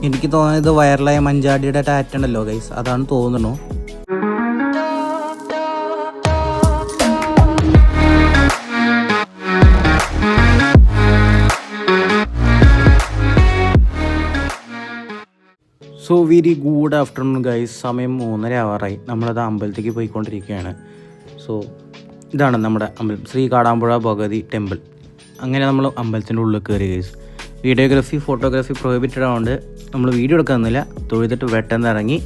എനിക്ക് തോന്നുന്നത് വൈറലായ മഞ്ചാടിയുടെ ടാറ്റ ഉണ്ടല്ലോ ഗൈസ്, അതാണ് തോന്നുന്നു. So very good afternoon guys. സമയം 3:30 ആവാറായി. നമ്മളത് അമ്പലത്തേക്ക് പോയിക്കൊണ്ടിരിക്കുകയാണ്. സോ ഇതാണ് നമ്മുടെ അമ്പലം, ശ്രീ കാടാമ്പുഴ ഭഗവതി ടെമ്പിൾ. അങ്ങനെ നമ്മൾ അമ്പലത്തിൻ്റെ ഉള്ളിൽ കയറി ഗൈസ്. വീഡിയോഗ്രാഫി ഫോട്ടോഗ്രാഫി പ്രൊഹിബിറ്റഡ് ആയതുകൊണ്ട് നമ്മൾ വീഡിയോ എടുക്കുന്നില്ല. തൊഴുതിട്ട് വെട്ടെന്ന് ഇറങ്ങി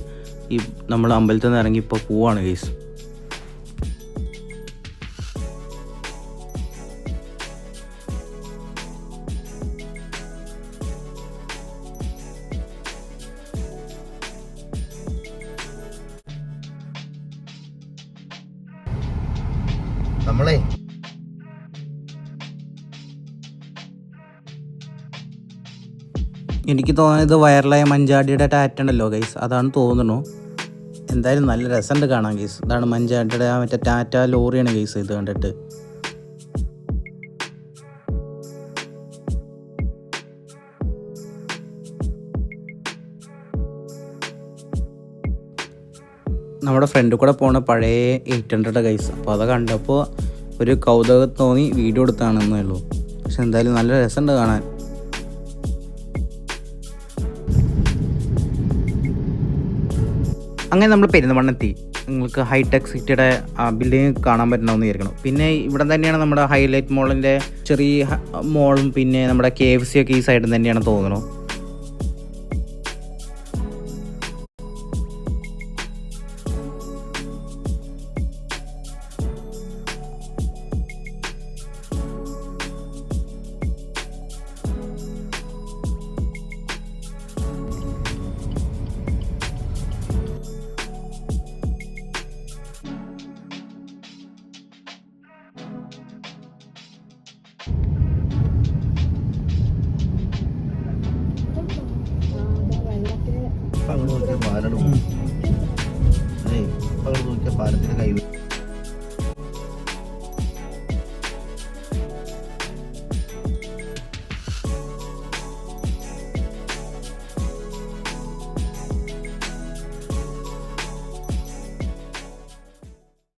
നമ്മൾ അമ്പലത്തിൽ നിന്ന് ഇറങ്ങി ഇപ്പോൾ പോവാണ് ഗൈസ്. നമ്മളെ എനിക്ക് തോന്നുന്നത് വൈറലായ മഞ്ചാടിയുടെ ടാറ്റ ഉണ്ടല്ലോ ഗൈസ്, അതാണ് തോന്നുന്നു. എന്തായാലും നല്ല രസമുണ്ട് കാണാൻ ഗൈസ്. ഇതാണ് മഞ്ചാടിയുടെ മറ്റേ ടാറ്റ ലോറിയാണ് ഗൈസ് ഇത് കണ്ടിട്ട്. നമ്മുടെ ഫ്രണ്ട് കൂടെ പോണ പഴയ 800 ഗൈസ്. അപ്പോൾ അത് കണ്ടപ്പോൾ ഒരു കൗതുകം തോന്നി വീഡിയോ എടുത്താണെന്നേ ഉള്ളൂ. പക്ഷെ എന്തായാലും നല്ല രസമുണ്ട് കാണാൻ. അങ്ങനെ നമ്മൾ പെരിന്തൽമണ്ണെത്തി. നിങ്ങൾക്ക് ഹൈടെക് സിറ്റിയുടെ ബിൽഡിംഗ് കാണാൻ പറ്റണമെന്ന് വിചാരിക്കണം. പിന്നെ ഇവിടെ തന്നെയാണ് നമ്മുടെ ഹൈലൈറ്റ് മോളിൻ്റെ ചെറിയ മോളും പിന്നെ നമ്മുടെ KFC ഒക്കെ ഈ സൈഡിൽ തന്നെയാണ് തോന്നുന്നു. നോക്കിയ പാലത്തിന് കൈ